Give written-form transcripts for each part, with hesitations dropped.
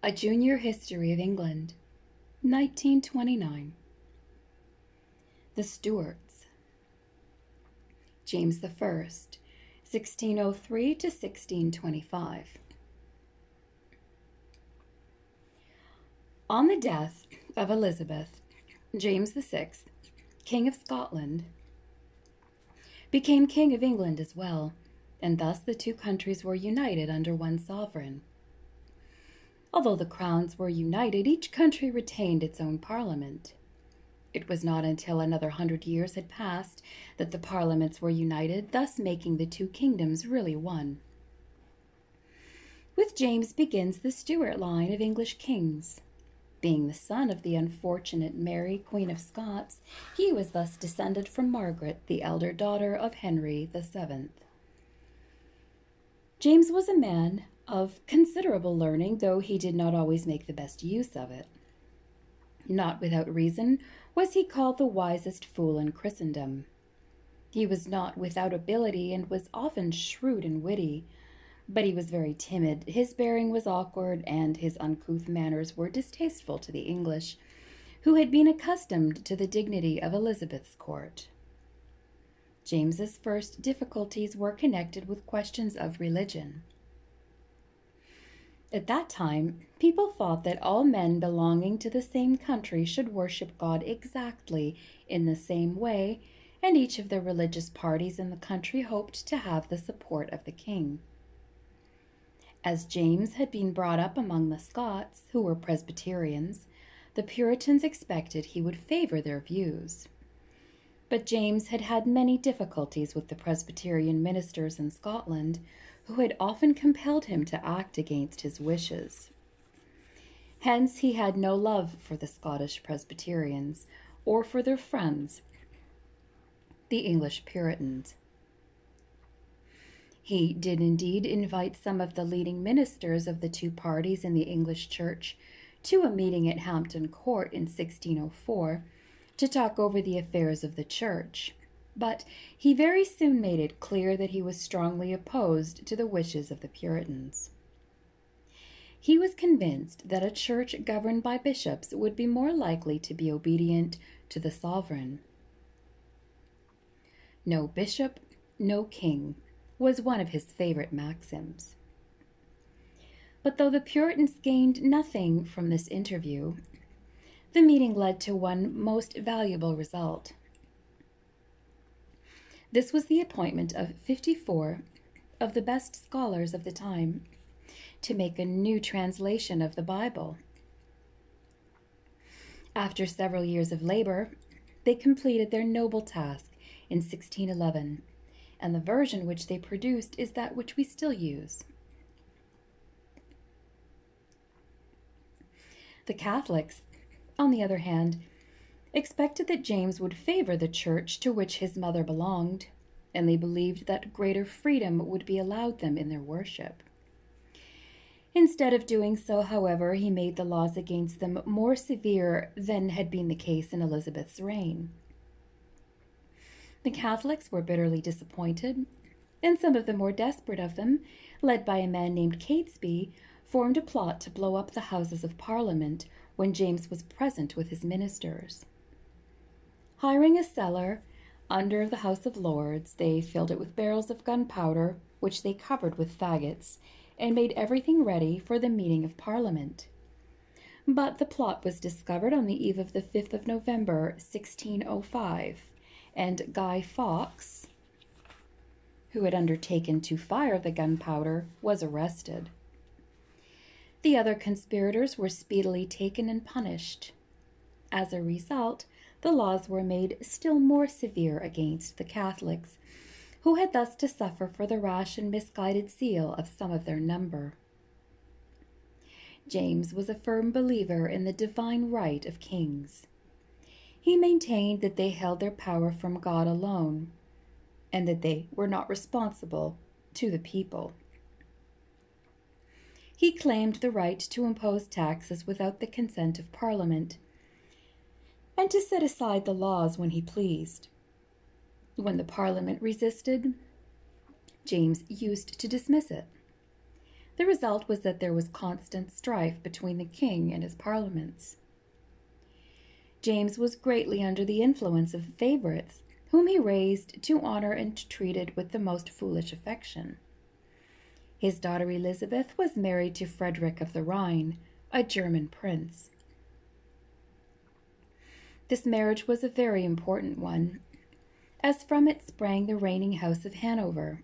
A Junior History of England, 1929. The Stewarts. James I, 1603 to 1625. On the death of Elizabeth, James VI, King of Scotland, became King of England as well, and thus the two countries were united under one sovereign. Although the crowns were united, each country retained its own parliament. It was not until another 100 years had passed that the parliaments were united, thus making the two kingdoms really one. With James begins the Stuart line of English kings. Being the son of the unfortunate Mary, Queen of Scots, he was thus descended from Margaret, the elder daughter of Henry VII. James was a man of considerable learning, though he did not always make the best use of it. Not without reason was he called the wisest fool in Christendom. He was not without ability and was often shrewd and witty, but he was very timid, his bearing was awkward, and his uncouth manners were distasteful to the English, who had been accustomed to the dignity of Elizabeth's court. James's first difficulties were connected with questions of religion. At that time, people thought that all men belonging to the same country should worship God exactly in the same way, and each of the religious parties in the country hoped to have the support of the king. As James had been brought up among the Scots, who were Presbyterians, the Puritans expected he would favor their views. But James had had many difficulties with the Presbyterian ministers in Scotland, who had often compelled him to act against his wishes. Hence he had no love for the Scottish Presbyterians or for their friends, the English Puritans. He did indeed invite some of the leading ministers of the two parties in the English church to a meeting at Hampton Court in 1604 to talk over the affairs of the church, but he very soon made it clear that he was strongly opposed to the wishes of the Puritans. He was convinced that a church governed by bishops would be more likely to be obedient to the sovereign. No bishop, no king was one of his favorite maxims. But though the Puritans gained nothing from this interview, the meeting led to one most valuable result. This was the appointment of 54 of the best scholars of the time to make a new translation of the Bible. After several years of labor, they completed their noble task in 1611, and the version which they produced is that which we still use. The Catholics, on the other hand, expected that James would favor the church to which his mother belonged, and they believed that greater freedom would be allowed them in their worship. Instead of doing so, however, he made the laws against them more severe than had been the case in Elizabeth's reign. The Catholics were bitterly disappointed, and some of the more desperate of them, led by a man named Catesby, formed a plot to blow up the Houses of Parliament when James was present with his ministers. Hiring a cellar under the House of Lords, they filled it with barrels of gunpowder, which they covered with faggots, and made everything ready for the meeting of Parliament. But the plot was discovered on the eve of the 5th of November, 1605, and Guy Fawkes, who had undertaken to fire the gunpowder, was arrested. The other conspirators were speedily taken and punished. As a result, the laws were made still more severe against the Catholics, who had thus to suffer for the rash and misguided zeal of some of their number. James was a firm believer in the divine right of kings. He maintained that they held their power from God alone, and that they were not responsible to the people. He claimed the right to impose taxes without the consent of Parliament, and to set aside the laws when he pleased. When the Parliament resisted, James used to dismiss it. The result was that there was constant strife between the king and his parliaments. James was greatly under the influence of favourites, whom he raised to honour and treated with the most foolish affection. His daughter Elizabeth was married to Frederick of the Rhine, a German prince. This marriage was a very important one, as from it sprang the reigning House of Hanover,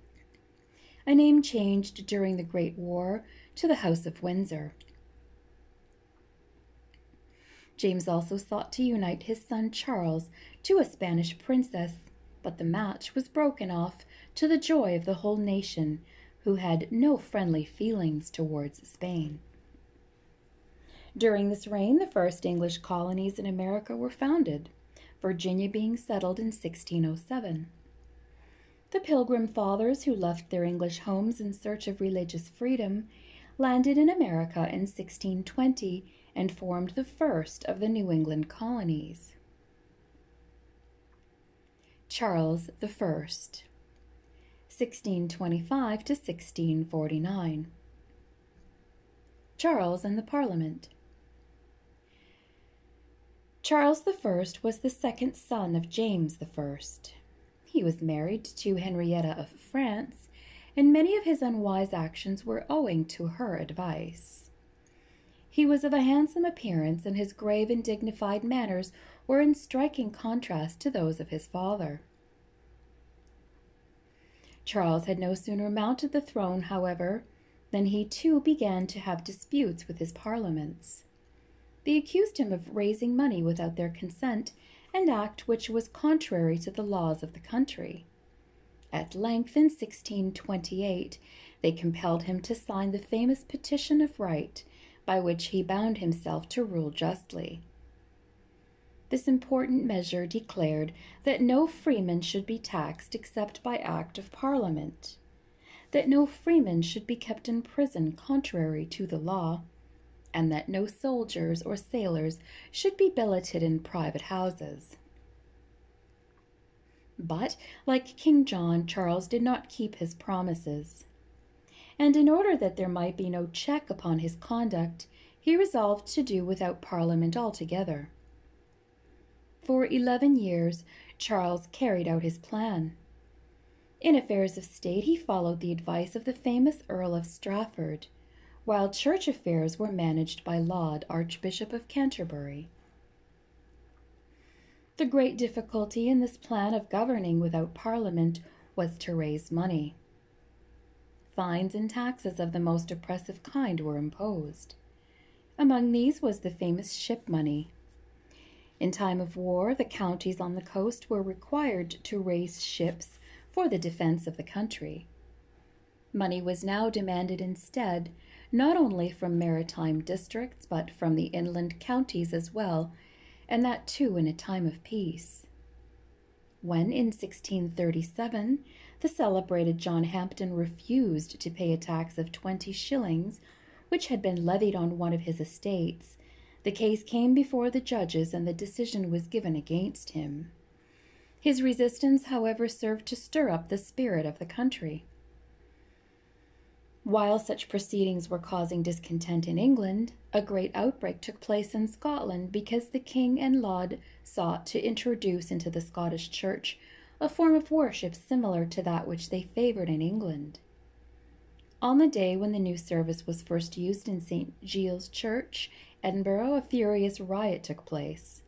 a name changed during the Great War to the House of Windsor. James also sought to unite his son Charles to a Spanish princess, but the match was broken off to the joy of the whole nation, who had no friendly feelings towards Spain. During this reign, the first English colonies in America were founded, Virginia being settled in 1607. The Pilgrim Fathers, who left their English homes in search of religious freedom, landed in America in 1620 and formed the first of the New England colonies. Charles I, 1625 to 1649. Charles and the Parliament. Charles I was the second son of James I. He was married to Henrietta of France, and many of his unwise actions were owing to her advice. He was of a handsome appearance, and his grave and dignified manners were in striking contrast to those of his father. Charles had no sooner mounted the throne, however, than he too began to have disputes with his parliaments. They accused him of raising money without their consent, an act which was contrary to the laws of the country. At length, in 1628, they compelled him to sign the famous Petition of Right, by which he bound himself to rule justly. This important measure declared that no freeman should be taxed except by act of Parliament, that no freeman should be kept in prison contrary to the law, and that no soldiers or sailors should be billeted in private houses. But, like King John, Charles did not keep his promises, and in order that there might be no check upon his conduct, he resolved to do without Parliament altogether. For 11 years, Charles carried out his plan. In affairs of state, he followed the advice of the famous Earl of Strafford, while church affairs were managed by Laud, Archbishop of Canterbury. The great difficulty in this plan of governing without Parliament was to raise money. Fines and taxes of the most oppressive kind were imposed. Among these was the famous ship money. In time of war, the counties on the coast were required to raise ships for the defense of the country. Money was now demanded instead, not only from maritime districts, but from the inland counties as well, and that too in a time of peace. When, in 1637, the celebrated John Hampden refused to pay a tax of 20 shillings, which had been levied on one of his estates, the case came before the judges and the decision was given against him. His resistance, however, served to stir up the spirit of the country. While such proceedings were causing discontent in England, a great outbreak took place in Scotland because the king and Laud sought to introduce into the Scottish Church a form of worship similar to that which they favoured in England. On the day when the new service was first used in St. Giles Church, Edinburgh, a furious riot took place.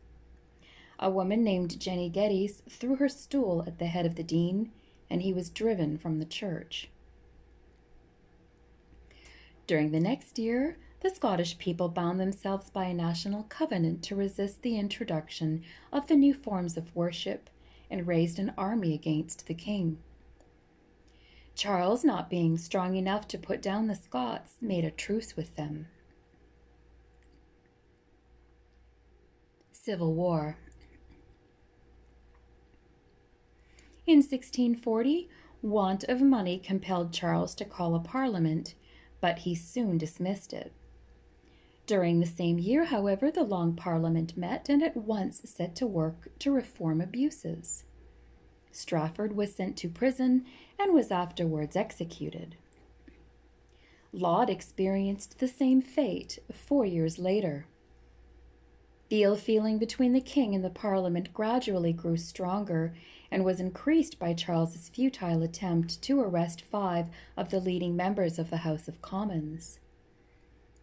A woman named Jenny Geddes threw her stool at the head of the dean, and he was driven from the church. During the next year, the Scottish people bound themselves by a national covenant to resist the introduction of the new forms of worship and raised an army against the king. Charles, not being strong enough to put down the Scots, made a truce with them. Civil War. In 1640, want of money compelled Charles to call a parliament, but he soon dismissed it. During the same year, however, the Long Parliament met and at once set to work to reform abuses. Strafford was sent to prison and was afterwards executed. Laud experienced the same fate 4 years later. The ill feeling between the king and the Parliament gradually grew stronger and was increased by Charles's futile attempt to arrest 5 of the leading members of the House of Commons.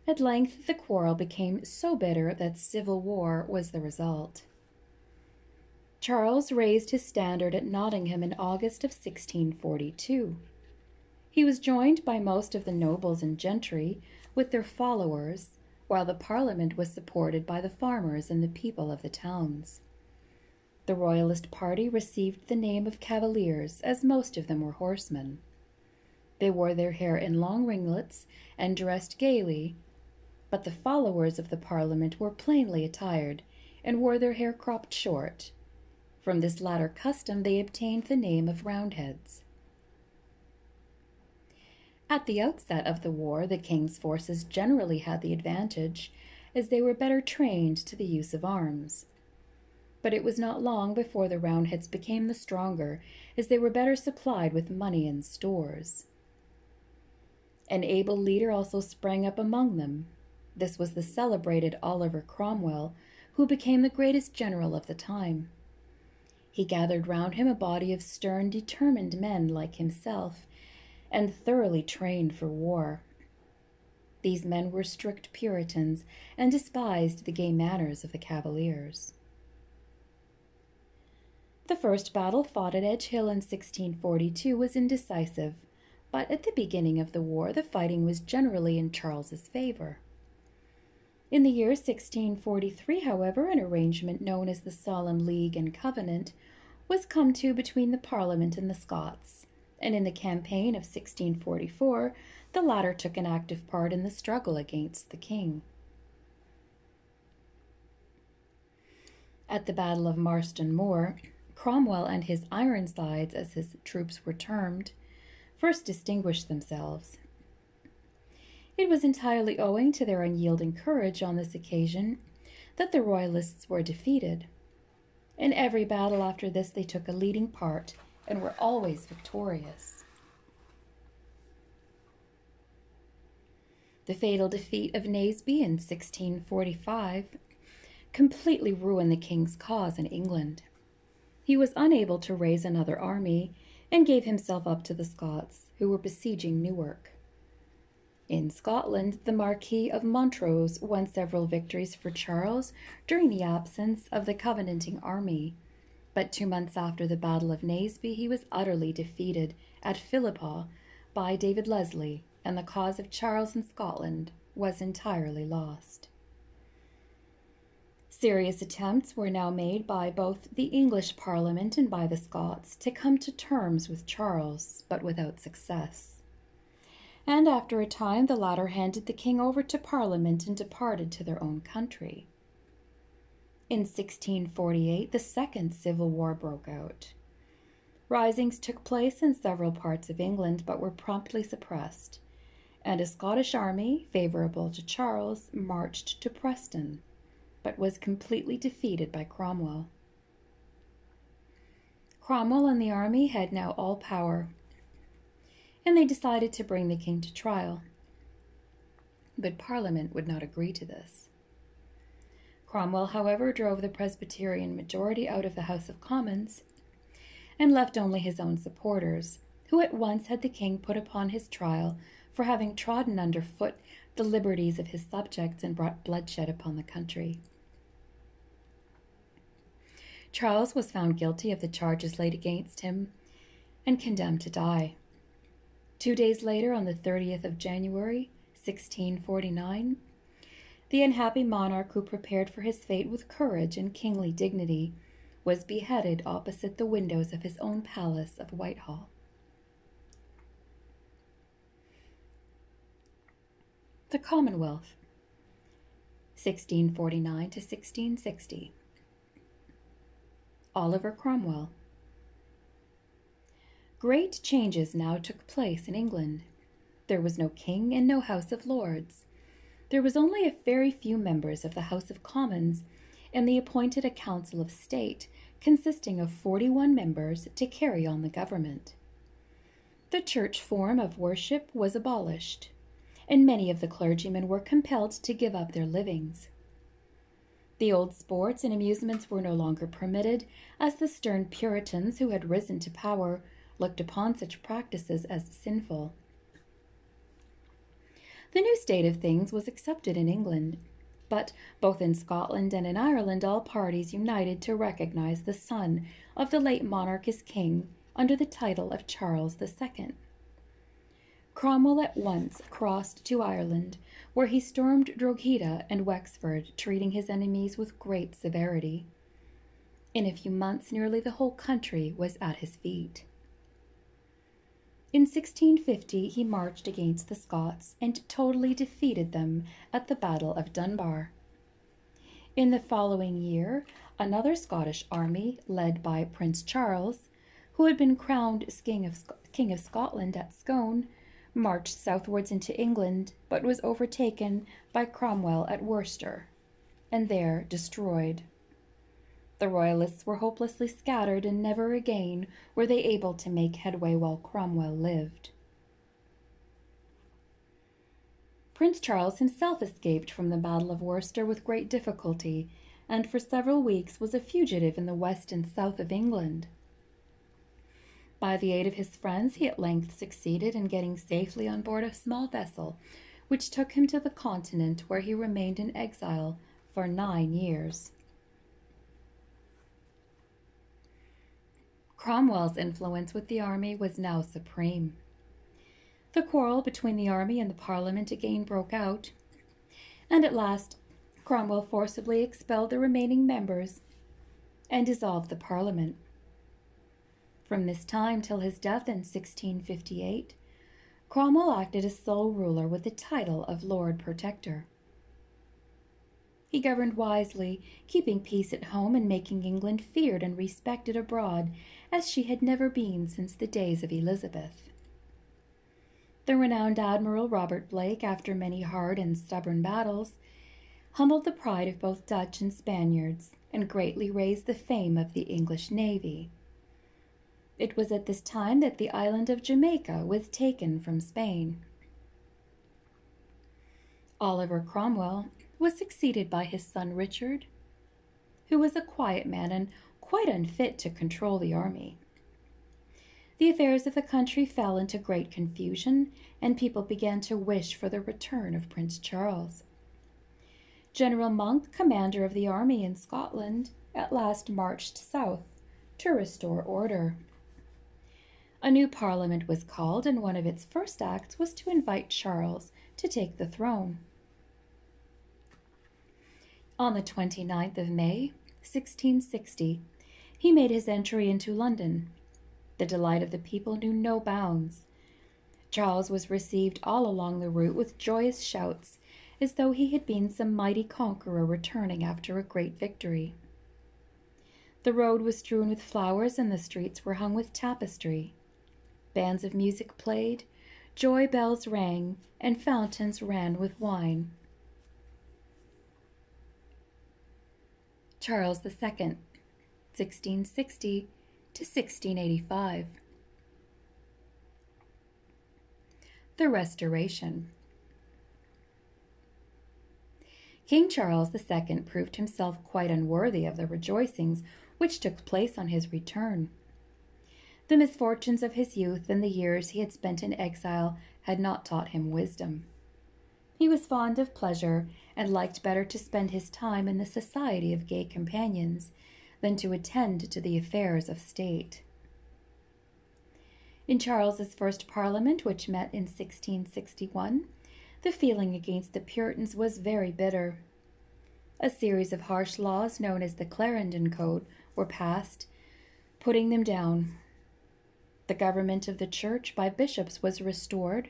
At length the quarrel became so bitter that civil war was the result. Charles raised his standard at Nottingham in August of 1642. He was joined by most of the nobles and gentry with their followers, while the Parliament was supported by the farmers and the people of the towns. The Royalist party received the name of Cavaliers, as most of them were horsemen. They wore their hair in long ringlets and dressed gaily, but the followers of the Parliament were plainly attired and wore their hair cropped short. From this latter custom they obtained the name of Roundheads. At the outset of the war, the king's forces generally had the advantage, as they were better trained to the use of arms. But it was not long before the Roundheads became the stronger, as they were better supplied with money and stores. An able leader also sprang up among them. This was the celebrated Oliver Cromwell, who became the greatest general of the time. He gathered round him a body of stern, determined men like himself, and thoroughly trained for war. These men were strict Puritans and despised the gay manners of the Cavaliers. The first battle fought at Edge Hill in 1642 was indecisive, but at the beginning of the war the fighting was generally in Charles's favor. In the year 1643, however, an arrangement known as the Solemn League and Covenant was come to between the Parliament and the Scots, and in the campaign of 1644 the latter took an active part in the struggle against the king. At the Battle of Marston Moor, Cromwell and his Ironsides, as his troops were termed, first distinguished themselves. It was entirely owing to their unyielding courage on this occasion that the Royalists were defeated. In every battle after this they took a leading part and were always victorious. The fatal defeat of Naseby in 1645 completely ruined the king's cause in England. He was unable to raise another army and gave himself up to the Scots, who were besieging Newark. In Scotland, the Marquis of Montrose won several victories for Charles during the absence of the Covenanting army, but 2 months after the Battle of Naseby he was utterly defeated at Philiphaugh by David Leslie, and the cause of Charles in Scotland was entirely lost. Serious attempts were now made by both the English Parliament and by the Scots to come to terms with Charles, but without success. And after a time the latter handed the king over to Parliament and departed to their own country. In 1648 the Second Civil War broke out. Risings took place in several parts of England, but were promptly suppressed, and a Scottish army, favourable to Charles, marched to Preston, but was completely defeated by Cromwell. Cromwell and the army had now all power, and they decided to bring the king to trial. But Parliament would not agree to this. Cromwell, however, drove the Presbyterian majority out of the House of Commons and left only his own supporters, who at once had the king put upon his trial for having trodden under foot the liberties of his subjects and brought bloodshed upon the country. Charles was found guilty of the charges laid against him and condemned to die. 2 days later, on the 30th of January, 1649, the unhappy monarch, who prepared for his fate with courage and kingly dignity, was beheaded opposite the windows of his own palace of Whitehall. The Commonwealth, 1649 to 1660. Oliver Cromwell. Great changes now took place in England. There was no king and no House of Lords. There was only a very few members of the House of Commons, and they appointed a Council of State consisting of 41 members to carry on the government. The church form of worship was abolished, and many of the clergymen were compelled to give up their livings. The old sports and amusements were no longer permitted, as the stern Puritans who had risen to power looked upon such practices as sinful. The new state of things was accepted in England, but both in Scotland and in Ireland all parties united to recognize the son of the late monarch as king under the title of Charles II. Cromwell at once crossed to Ireland, where he stormed Drogheda and Wexford, treating his enemies with great severity. In a few months, nearly the whole country was at his feet. In 1650, he marched against the Scots and totally defeated them at the Battle of Dunbar. In the following year, another Scottish army, led by Prince Charles, who had been crowned King of Scotland at Scone, marched southwards into England, but was overtaken by Cromwell at Worcester, and there destroyed. The Royalists were hopelessly scattered, and never again were they able to make headway while Cromwell lived. Prince Charles himself escaped from the Battle of Worcester with great difficulty, and for several weeks was a fugitive in the west and south of England. By the aid of his friends, he at length succeeded in getting safely on board a small vessel, which took him to the continent, where he remained in exile for 9 years. Cromwell's influence with the army was now supreme. The quarrel between the army and the Parliament again broke out, and at last Cromwell forcibly expelled the remaining members and dissolved the Parliament. From this time till his death in 1658, Cromwell acted as sole ruler with the title of Lord Protector. He governed wisely, keeping peace at home and making England feared and respected abroad as she had never been since the days of Elizabeth. The renowned Admiral Robert Blake, after many hard and stubborn battles, humbled the pride of both Dutch and Spaniards and greatly raised the fame of the English navy. It was at this time that the island of Jamaica was taken from Spain. Oliver Cromwell was succeeded by his son Richard, who was a quiet man and quite unfit to control the army. The affairs of the country fell into great confusion, and people began to wish for the return of Prince Charles. General Monk, commander of the army in Scotland, at last marched south to restore order. A new parliament was called, and one of its first acts was to invite Charles to take the throne. On the 29th of May, 1660, he made his entry into London. The delight of the people knew no bounds. Charles was received all along the route with joyous shouts, as though he had been some mighty conqueror returning after a great victory. The road was strewn with flowers, and the streets were hung with tapestry. Bands of music played, joy bells rang, and fountains ran with wine. Charles II, 1660 to 1685. The Restoration. King Charles II proved himself quite unworthy of the rejoicings which took place on his return. The misfortunes of his youth and the years he had spent in exile had not taught him wisdom. He was fond of pleasure and liked better to spend his time in the society of gay companions than to attend to the affairs of state. In Charles's first parliament, which met in 1661, the feeling against the Puritans was very bitter. A series of harsh laws known as the Clarendon Code were passed, putting them down. The government of the church by bishops was restored,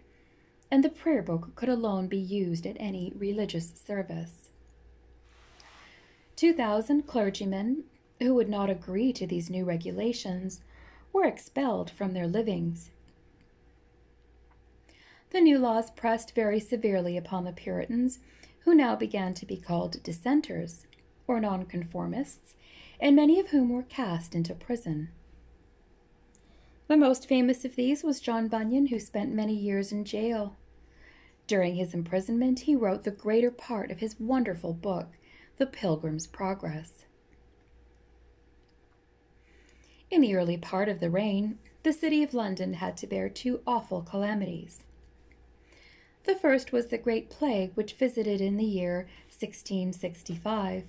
and the prayer book could alone be used at any religious service. 2,000 clergymen who would not agree to these new regulations were expelled from their livings. The new laws pressed very severely upon the Puritans, who now began to be called dissenters, or nonconformists, and many of whom were cast into prison. The most famous of these was John Bunyan, who spent many years in jail. During his imprisonment, he wrote the greater part of his wonderful book, The Pilgrim's Progress. In the early part of the reign, the city of London had to bear two awful calamities. The first was the Great Plague, which visited in the year 1665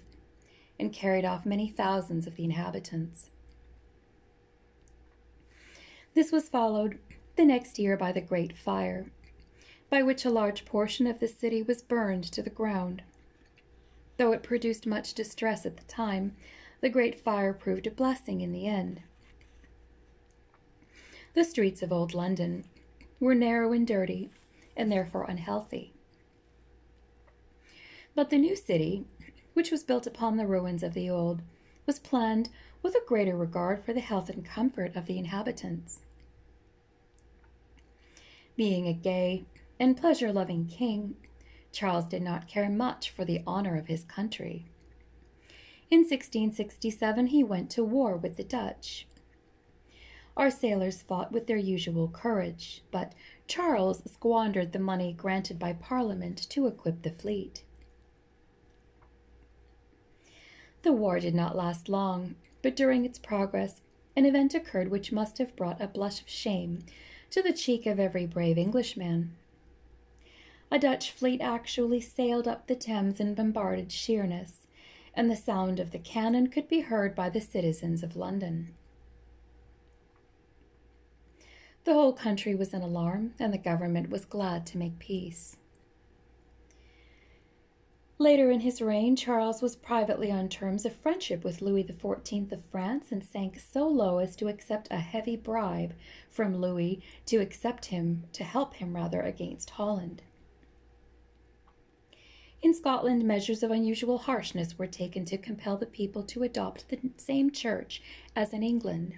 and carried off many thousands of the inhabitants. This was followed the next year by the Great Fire, by which a large portion of the city was burned to the ground. Though it produced much distress at the time, the Great Fire proved a blessing in the end. The streets of old London were narrow and dirty, and therefore unhealthy. But the new city, which was built upon the ruins of the old, was planned with a greater regard for the health and comfort of the inhabitants. Being a gay and pleasure-loving king, Charles did not care much for the honor of his country. In 1667 he went to war with the Dutch. Our sailors fought with their usual courage, but Charles squandered the money granted by Parliament to equip the fleet. The war did not last long, but during its progress, an event occurred which must have brought a blush of shame to the cheek of every brave Englishman. A Dutch fleet actually sailed up the Thames and bombarded Sheerness, and the sound of the cannon could be heard by the citizens of London. The whole country was in alarm, and the government was glad to make peace. Later in his reign, Charles was privately on terms of friendship with Louis XIV of France and sank so low as to accept a heavy bribe from Louis to help him against Holland. In Scotland, measures of unusual harshness were taken to compel the people to adopt the same church as in England.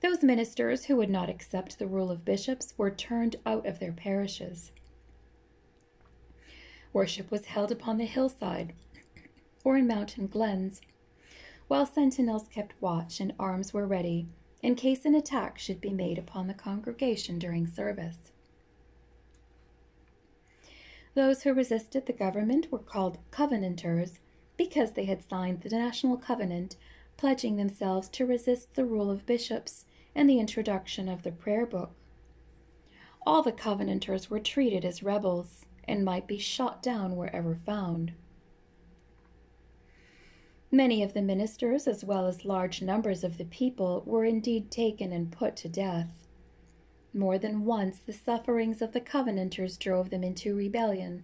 Those ministers who would not accept the rule of bishops were turned out of their parishes. Worship was held upon the hillside or in mountain glens, while sentinels kept watch and arms were ready in case an attack should be made upon the congregation during service. Those who resisted the government were called Covenanters because they had signed the National Covenant, pledging themselves to resist the rule of bishops and the introduction of the prayer book. All the Covenanters were treated as rebels and might be shot down wherever found. Many of the ministers, as well as large numbers of the people, were indeed taken and put to death. More than once the sufferings of the Covenanters drove them into rebellion,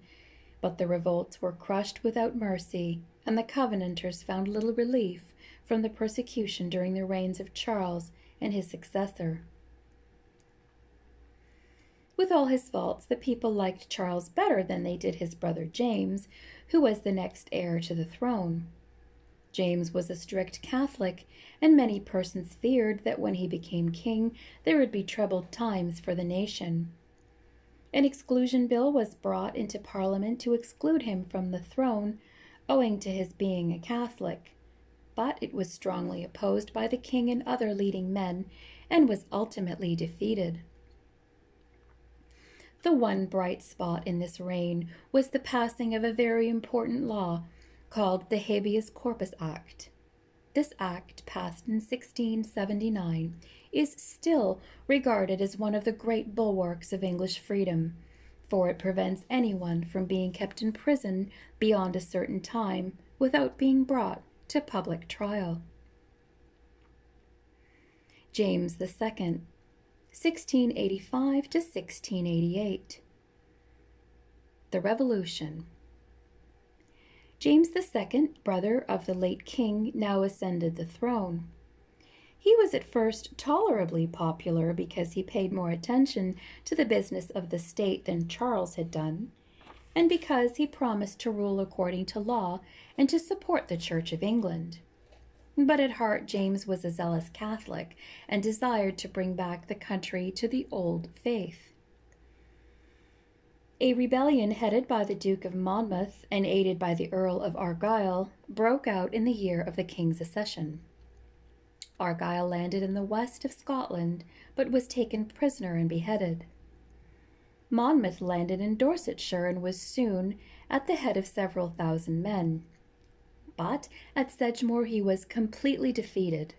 but the revolts were crushed without mercy, and the Covenanters found little relief from the persecution during the reigns of Charles and his successor. With all his faults, the people liked Charles better than they did his brother James, who was the next heir to the throne. James was a strict Catholic, and many persons feared that when he became king, there would be troubled times for the nation. An exclusion bill was brought into Parliament to exclude him from the throne, owing to his being a Catholic, but it was strongly opposed by the king and other leading men, and was ultimately defeated. The one bright spot in this reign was the passing of a very important law called the Habeas Corpus Act. This act, passed in 1679, is still regarded as one of the great bulwarks of English freedom, for it prevents anyone from being kept in prison beyond a certain time without being brought to public trial. James II, 1685 to 1688. The Revolution. James II, brother of the late king, now ascended the throne. He was at first tolerably popular because he paid more attention to the business of the state than Charles had done, and because he promised to rule according to law and to support the Church of England. But at heart, James was a zealous Catholic and desired to bring back the country to the old faith. A rebellion headed by the Duke of Monmouth and aided by the Earl of Argyll broke out in the year of the king's accession. Argyll landed in the west of Scotland, but was taken prisoner and beheaded. Monmouth landed in Dorsetshire and was soon at the head of several thousand men. But at Sedgemoor he was completely defeated.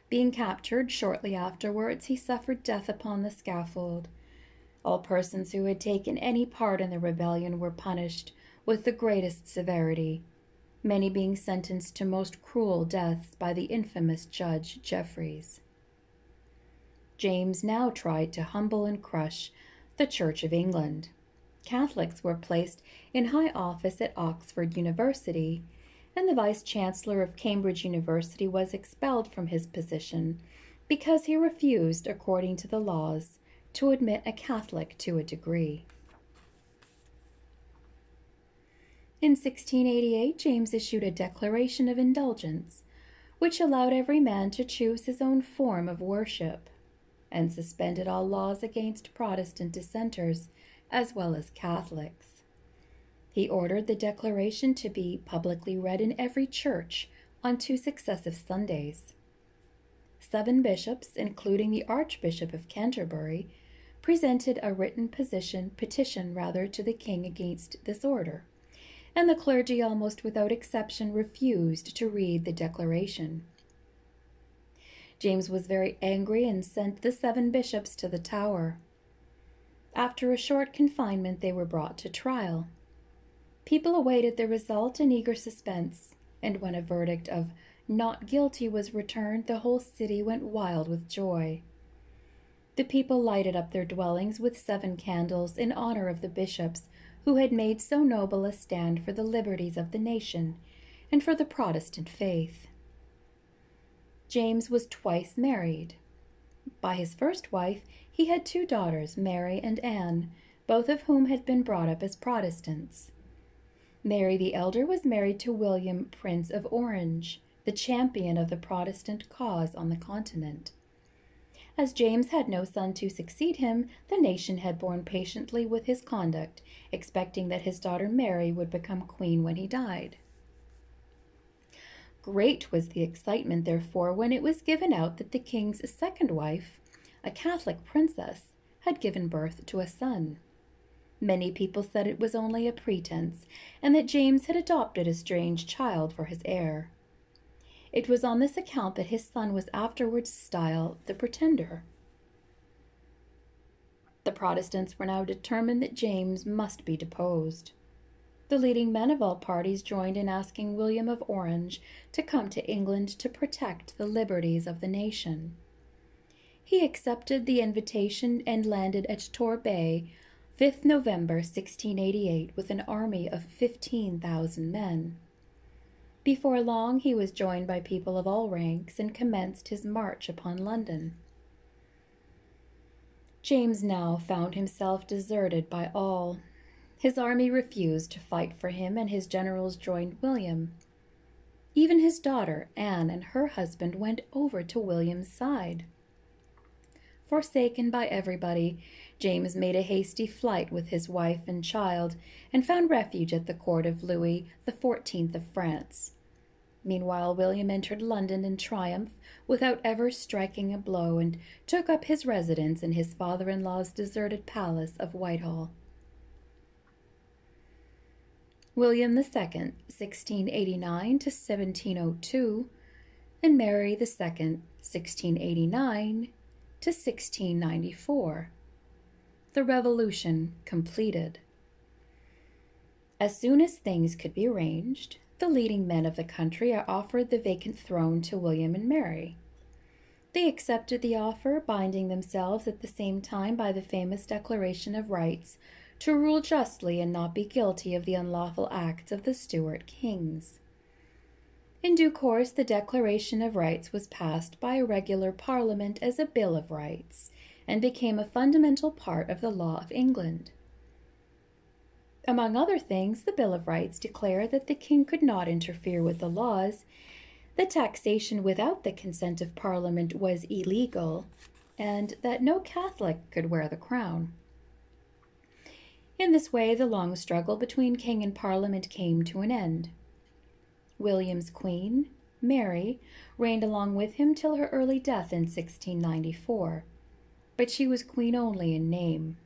Being captured shortly afterwards, he suffered death upon the scaffold. All persons who had taken any part in the rebellion were punished with the greatest severity, many being sentenced to most cruel deaths by the infamous Judge Jeffreys. James now tried to humble and crush the Church of England. Catholics were placed in high office at Oxford University, and the Vice-Chancellor of Cambridge University was expelled from his position because he refused, according to the laws, to admit a Catholic to a degree. In 1688, James issued a Declaration of Indulgence, which allowed every man to choose his own form of worship, and suspended all laws against Protestant dissenters as well as Catholics. He ordered the declaration to be publicly read in every church on 2 successive Sundays. 7 bishops, including the Archbishop of Canterbury, presented a written petition to the king against this order, and the clergy almost without exception refused to read the declaration. James was very angry and sent the 7 bishops to the Tower. After a short confinement, they were brought to trial. People awaited the result in eager suspense, and when a verdict of "not guilty" was returned, the whole city went wild with joy. The people lighted up their dwellings with 7 candles in honor of the bishops who had made so noble a stand for the liberties of the nation and for the Protestant faith. James was twice married. By his first wife, he had 2 daughters, Mary and Anne, both of whom had been brought up as Protestants. Mary the elder was married to William, Prince of Orange, the champion of the Protestant cause on the continent. As James had no son to succeed him, the nation had borne patiently with his conduct, expecting that his daughter Mary would become queen when he died. Great was the excitement, therefore, when it was given out that the king's second wife, a Catholic princess, had given birth to a son. Many people said it was only a pretense, and that James had adopted a strange child for his heir. It was on this account that his son was afterwards styled the Pretender. The Protestants were now determined that James must be deposed. The leading men of all parties joined in asking William of Orange to come to England to protect the liberties of the nation. He accepted the invitation and landed at Torbay, 5th November 1688, with an army of 15,000 men. Before long he was joined by people of all ranks and commenced his march upon London. James now found himself deserted by all. His army refused to fight for him, and his generals joined William. Even his daughter, Anne, and her husband went over to William's side. Forsaken by everybody, James made a hasty flight with his wife and child, and found refuge at the court of Louis XIV of France. Meanwhile, William entered London in triumph, without ever striking a blow, and took up his residence in his father-in-law's deserted palace of Whitehall. William II, 1689 to 1702, and Mary II, 1689 to 1694. The Revolution completed. As soon as things could be arranged, the leading men of the country offered the vacant throne to William and Mary. They accepted the offer, binding themselves at the same time by the famous Declaration of Rights to rule justly and not be guilty of the unlawful acts of the Stuart kings. In due course, the Declaration of Rights was passed by a regular Parliament as a Bill of Rights, and became a fundamental part of the law of England. Among other things, the Bill of Rights declared that the king could not interfere with the laws, that taxation without the consent of Parliament was illegal, and that no Catholic could wear the crown. In this way, the long struggle between king and Parliament came to an end. William's queen, Mary, reigned along with him till her early death in 1694. but she was queen only in name.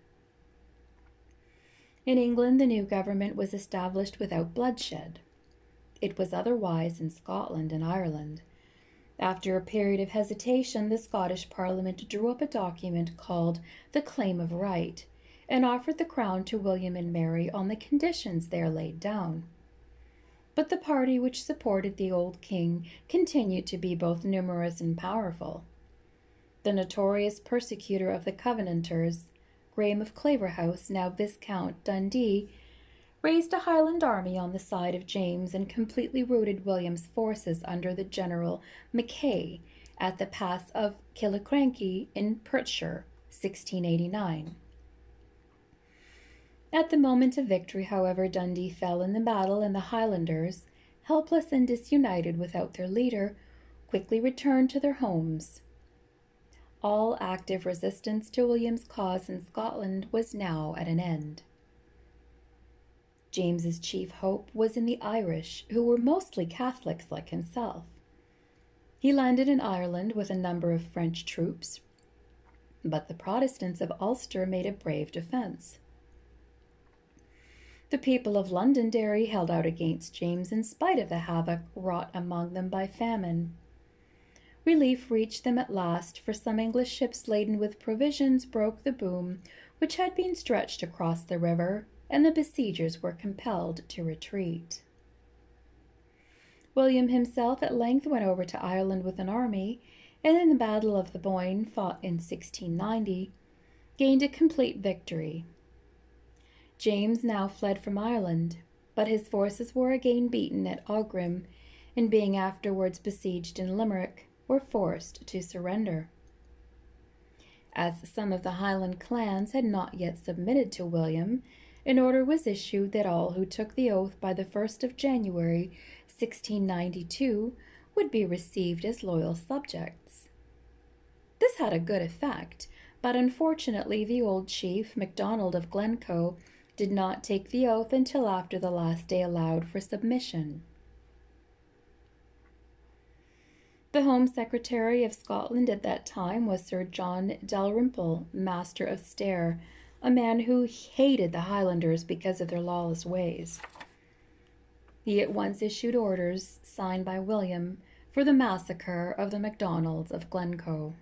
In England, the new government was established without bloodshed. It was otherwise in Scotland and Ireland. After a period of hesitation, the Scottish Parliament drew up a document called the Claim of Right and offered the crown to William and Mary on the conditions there laid down. But the party which supported the old king continued to be both numerous and powerful. The notorious persecutor of the Covenanters, Graham of Claverhouse, now Viscount Dundee, raised a Highland army on the side of James and completely routed William's forces under the General Mackay at the pass of Killiecrankie in Perthshire, 1689. At the moment of victory, however, Dundee fell in the battle, and the Highlanders, helpless and disunited without their leader, quickly returned to their homes. All active resistance to William's cause in Scotland was now at an end. James's chief hope was in the Irish, who were mostly Catholics like himself. He landed in Ireland with a number of French troops, but the Protestants of Ulster made a brave defense. The people of Londonderry held out against James in spite of the havoc wrought among them by famine. Relief reached them at last, for some English ships laden with provisions broke the boom which had been stretched across the river, and the besiegers were compelled to retreat. William himself at length went over to Ireland with an army, and in the Battle of the Boyne, fought in 1690, gained a complete victory. James now fled from Ireland, but his forces were again beaten at Aughrim, and being afterwards besieged in Limerick, were forced to surrender. As some of the Highland clans had not yet submitted to William, an order was issued that all who took the oath by the 1st of January, 1692, would be received as loyal subjects. This had a good effect, but unfortunately the old chief, MacDonald of Glencoe, did not take the oath until after the last day allowed for submission. The Home Secretary of Scotland at that time was Sir John Dalrymple, Master of Stair, a man who hated the Highlanders because of their lawless ways. He at once issued orders, signed by William, for the massacre of the MacDonalds of Glencoe.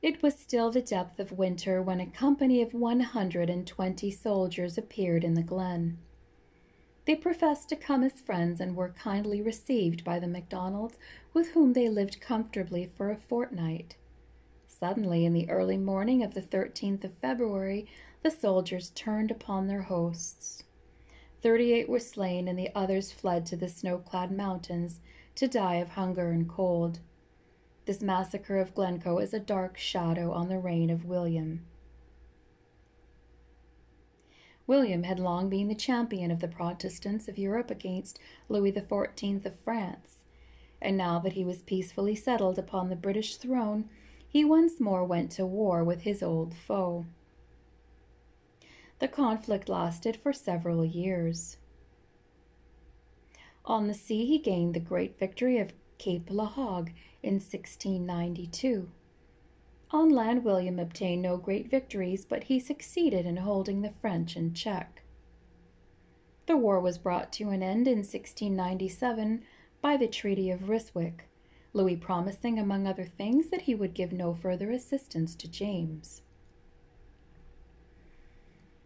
It was still the depth of winter when a company of 120 soldiers appeared in the glen. They professed to come as friends and were kindly received by the MacDonalds, with whom they lived comfortably for a fortnight. Suddenly, in the early morning of the 13th of February, the soldiers turned upon their hosts. 38 were slain, and the others fled to the snow-clad mountains to die of hunger and cold. This massacre of Glencoe is a dark shadow on the reign of William. William had long been the champion of the Protestants of Europe against Louis XIV of France, and now that he was peacefully settled upon the British throne, he once more went to war with his old foe. The conflict lasted for several years. On the sea, he gained the great victory of Cape La Hogue in 1692. On land, William obtained no great victories, but he succeeded in holding the French in check. The war was brought to an end in 1697 by the Treaty of Ryswick, Louis promising, among other things, that he would give no further assistance to James.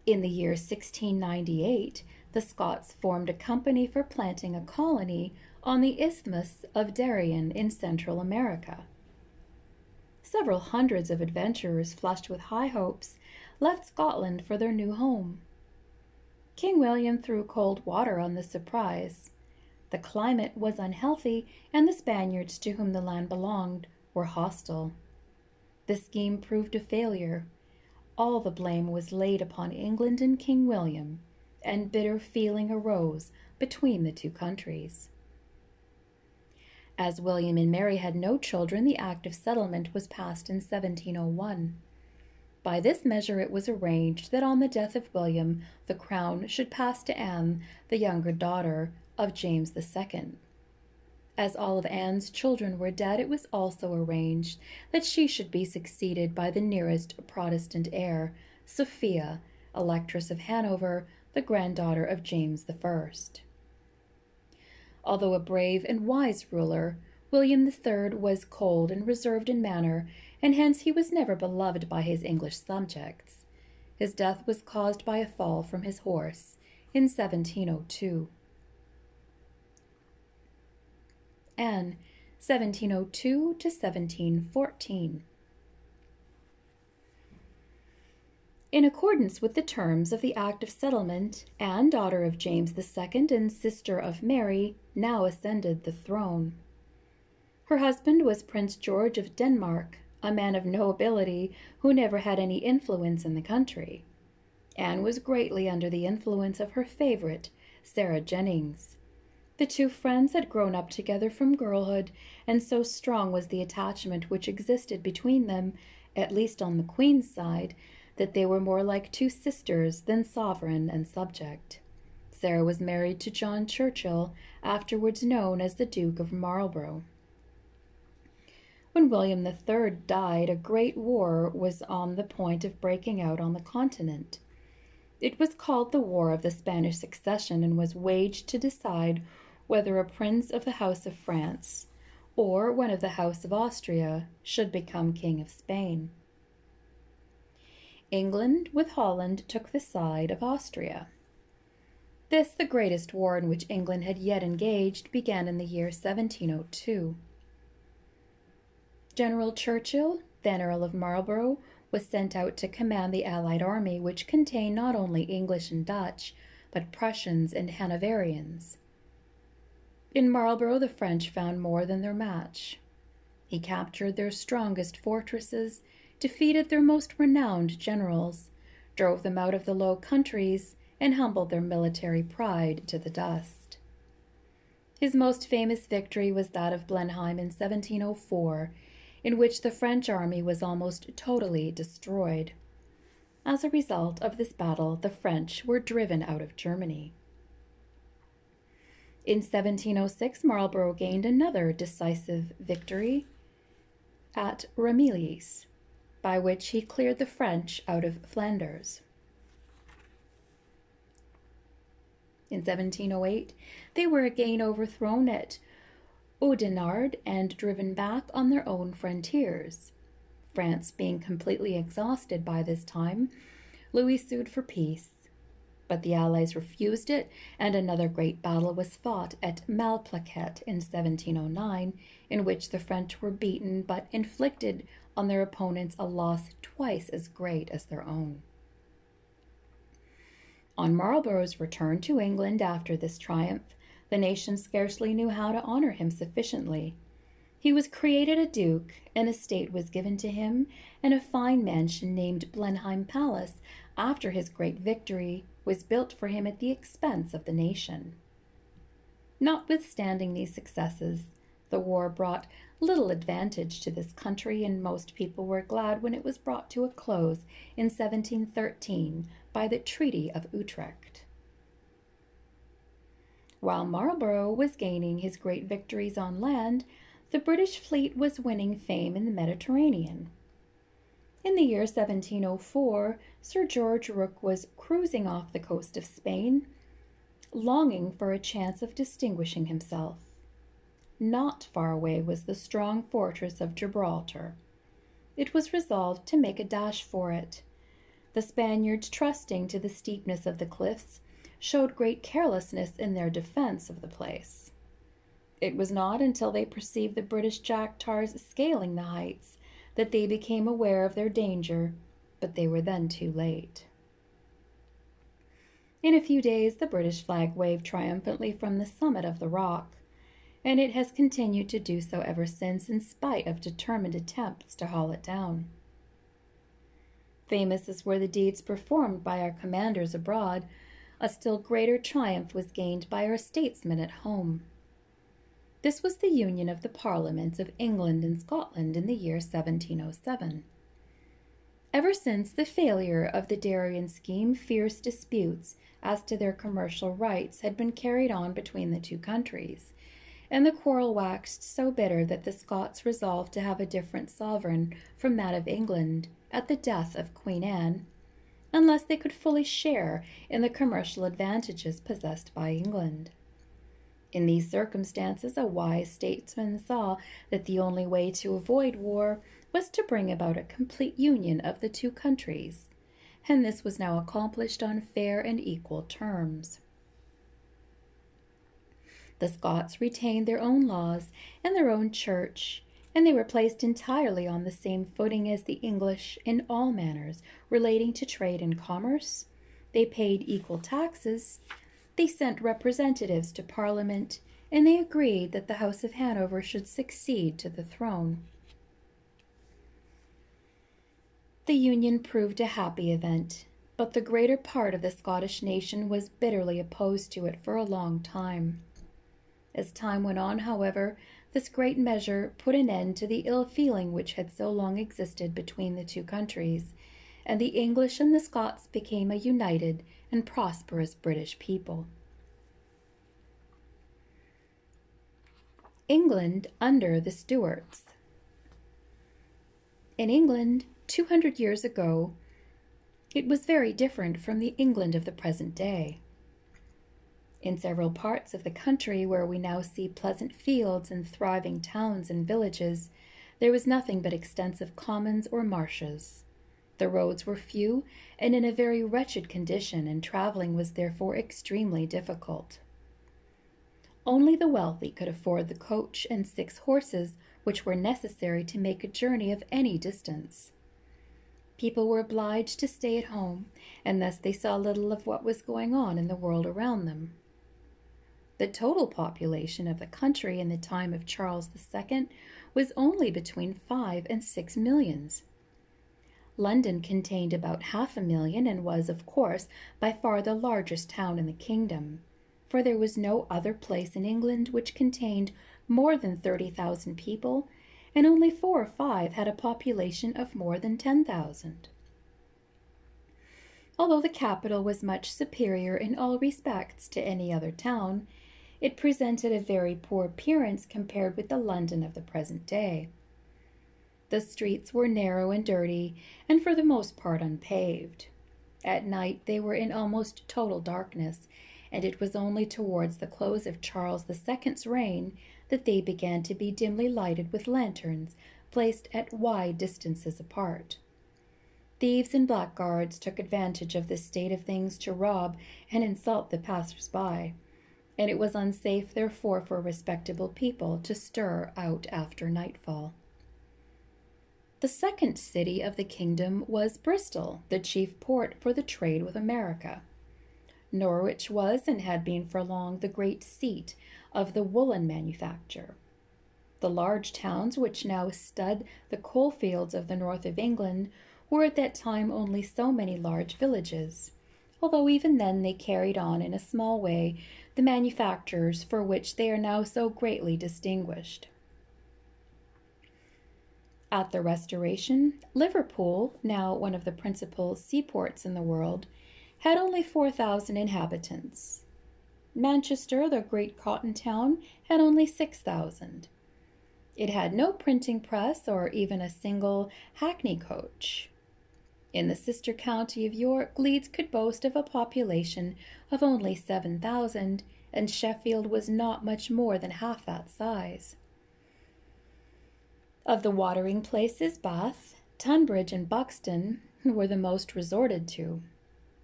In the year 1698, the Scots formed a company for planting a colony on the Isthmus of Darien in Central America. Several hundreds of adventurers, flushed with high hopes, left Scotland for their new home. King William threw cold water on the surprise. The climate was unhealthy, and the Spaniards, to whom the land belonged, were hostile. The scheme proved a failure. All the blame was laid upon England and King William, and bitter feeling arose between the two countries. As William and Mary had no children, the Act of Settlement was passed in 1701. By this measure it was arranged that on the death of William, the crown should pass to Anne, the younger daughter of James II. As all of Anne's children were dead, it was also arranged that she should be succeeded by the nearest Protestant heir, Sophia, Electress of Hanover, the granddaughter of James I. Although a brave and wise ruler, William III was cold and reserved in manner, and hence he was never beloved by his English subjects. His death was caused by a fall from his horse in 1702. Anne, 1702 to 1714. In accordance with the terms of the Act of Settlement, Anne, daughter of James II and sister of Mary, now ascended the throne. Her husband was Prince George of Denmark, a man of no ability who never had any influence in the country. Anne was greatly under the influence of her favorite, Sarah Jennings. The two friends had grown up together from girlhood, and so strong was the attachment which existed between them, at least on the Queen's side, that they were more like two sisters than sovereign and subject. Sarah was married to John Churchill, afterwards known as the Duke of Marlborough. When William III died, a great war was on the point of breaking out on the continent. It was called the War of the Spanish Succession and was waged to decide whether a prince of the House of France or one of the House of Austria should become King of Spain. England, with Holland, took the side of Austria. This, the greatest war in which England had yet engaged, began in the year 1702. General Churchill, then Earl of Marlborough, was sent out to command the Allied army, which contained not only English and Dutch, but Prussians and Hanoverians. In Marlborough, the French found more than their match. He captured their strongest fortresses, defeated their most renowned generals, drove them out of the Low Countries, and humbled their military pride to the dust. His most famous victory was that of Blenheim in 1704, in which the French army was almost totally destroyed. As a result of this battle, the French were driven out of Germany. In 1706, Marlborough gained another decisive victory at Ramillies, by which he cleared the French out of Flanders. In 1708, they were again overthrown at Oudenarde and driven back on their own frontiers. France being completely exhausted by this time, Louis sued for peace. But the Allies refused it, and another great battle was fought at Malplaquet in 1709, in which the French were beaten but inflicted on their opponents a loss twice as great as their own. On Marlborough's return to England after this triumph, the nation scarcely knew how to honor him sufficiently. He was created a duke, an estate was given to him, and a fine mansion named Blenheim Palace, after his great victory, was built for him at the expense of the nation. Notwithstanding these successes, the war brought little advantage to this country, and most people were glad when it was brought to a close in 1713 by the Treaty of Utrecht. While Marlborough was gaining his great victories on land, the British fleet was winning fame in the Mediterranean. In the year 1704, Sir George Rooke was cruising off the coast of Spain, longing for a chance of distinguishing himself. Not far away was the strong fortress of Gibraltar. It was resolved to make a dash for it. The Spaniards, trusting to the steepness of the cliffs, showed great carelessness in their defense of the place. It was not until they perceived the British jack-tars scaling the heights that they became aware of their danger, but they were then too late. In a few days, the British flag waved triumphantly from the summit of the rock, and it has continued to do so ever since, in spite of determined attempts to haul it down. Famous as were the deeds performed by our commanders abroad, a still greater triumph was gained by our statesmen at home. This was the union of the Parliaments of England and Scotland in the year 1707. Ever since the failure of the Darien scheme, fierce disputes as to their commercial rights had been carried on between the two countries, and the quarrel waxed so bitter that the Scots resolved to have a different sovereign from that of England at the death of Queen Anne, unless they could fully share in the commercial advantages possessed by England. In these circumstances, a wise statesman saw that the only way to avoid war was to bring about a complete union of the two countries, and this was now accomplished on fair and equal terms. The Scots retained their own laws and their own church, and they were placed entirely on the same footing as the English in all matters relating to trade and commerce. They paid equal taxes, they sent representatives to Parliament, and they agreed that the House of Hanover should succeed to the throne. The union proved a happy event, but the greater part of the Scottish nation was bitterly opposed to it for a long time. As time went on, however, this great measure put an end to the ill feeling which had so long existed between the two countries, and the English and the Scots became a united and prosperous British people. England under the Stewarts. In England, 200 years ago, it was very different from the England of the present day. In several parts of the country where we now see pleasant fields and thriving towns and villages, there was nothing but extensive commons or marshes. The roads were few and in a very wretched condition, and traveling was therefore extremely difficult. Only the wealthy could afford the coach and 6 horses which were necessary to make a journey of any distance. People were obliged to stay at home, and thus they saw little of what was going on in the world around them. The total population of the country in the time of Charles II was only between 5 and 6 millions. London contained about 500,000 and was, of course, by far the largest town in the kingdom, for there was no other place in England which contained more than 30,000 people, and only 4 or 5 had a population of more than 10,000. Although the capital was much superior in all respects to any other town, it presented a very poor appearance compared with the London of the present day. The streets were narrow and dirty, and for the most part unpaved. At night they were in almost total darkness, and it was only towards the close of Charles II's reign that they began to be dimly lighted with lanterns placed at wide distances apart. Thieves and blackguards took advantage of this state of things to rob and insult the passers-by, and it was unsafe, therefore, for respectable people to stir out after nightfall. The second city of the kingdom was Bristol, the chief port for the trade with America. Norwich was and had been for long the great seat of the woolen manufacture. The large towns which now stud the coal fields of the north of England were at that time only so many large villages, although even then they carried on in a small way the manufactures for which they are now so greatly distinguished. At the Restoration, Liverpool, now one of the principal seaports in the world, had only 4,000 inhabitants. Manchester, the great cotton town, had only 6,000. It had no printing press or even a single hackney coach. In the sister county of York, Leeds could boast of a population of only 7,000, and Sheffield was not much more than half that size. Of the watering places, Bath, Tunbridge, and Buxton were the most resorted to.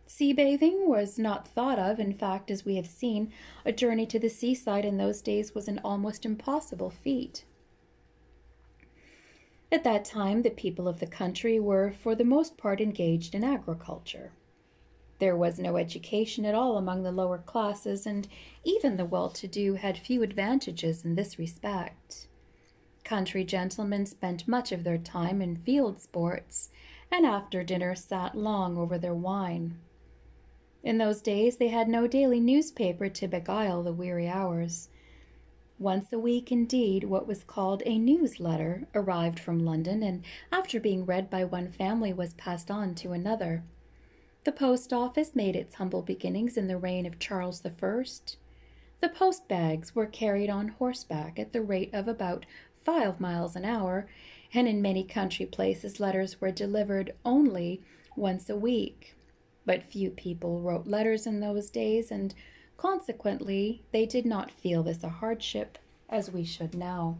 Sea bathing was not thought of. In fact, as we have seen, a journey to the seaside in those days was an almost impossible feat. At that time, the people of the country were for the most part engaged in agriculture. There was no education at all among the lower classes, and even the well-to-do had few advantages in this respect. Country gentlemen spent much of their time in field sports, and after dinner sat long over their wine. In those days they had no daily newspaper to beguile the weary hours. Once a week, indeed, what was called a newsletter arrived from London, and after being read by one family was passed on to another. The post office made its humble beginnings in the reign of Charles I. The post bags were carried on horseback at the rate of about 5 miles an hour, and in many country places letters were delivered only once a week. But few people wrote letters in those days, and consequently they did not feel this a hardship, as we should now.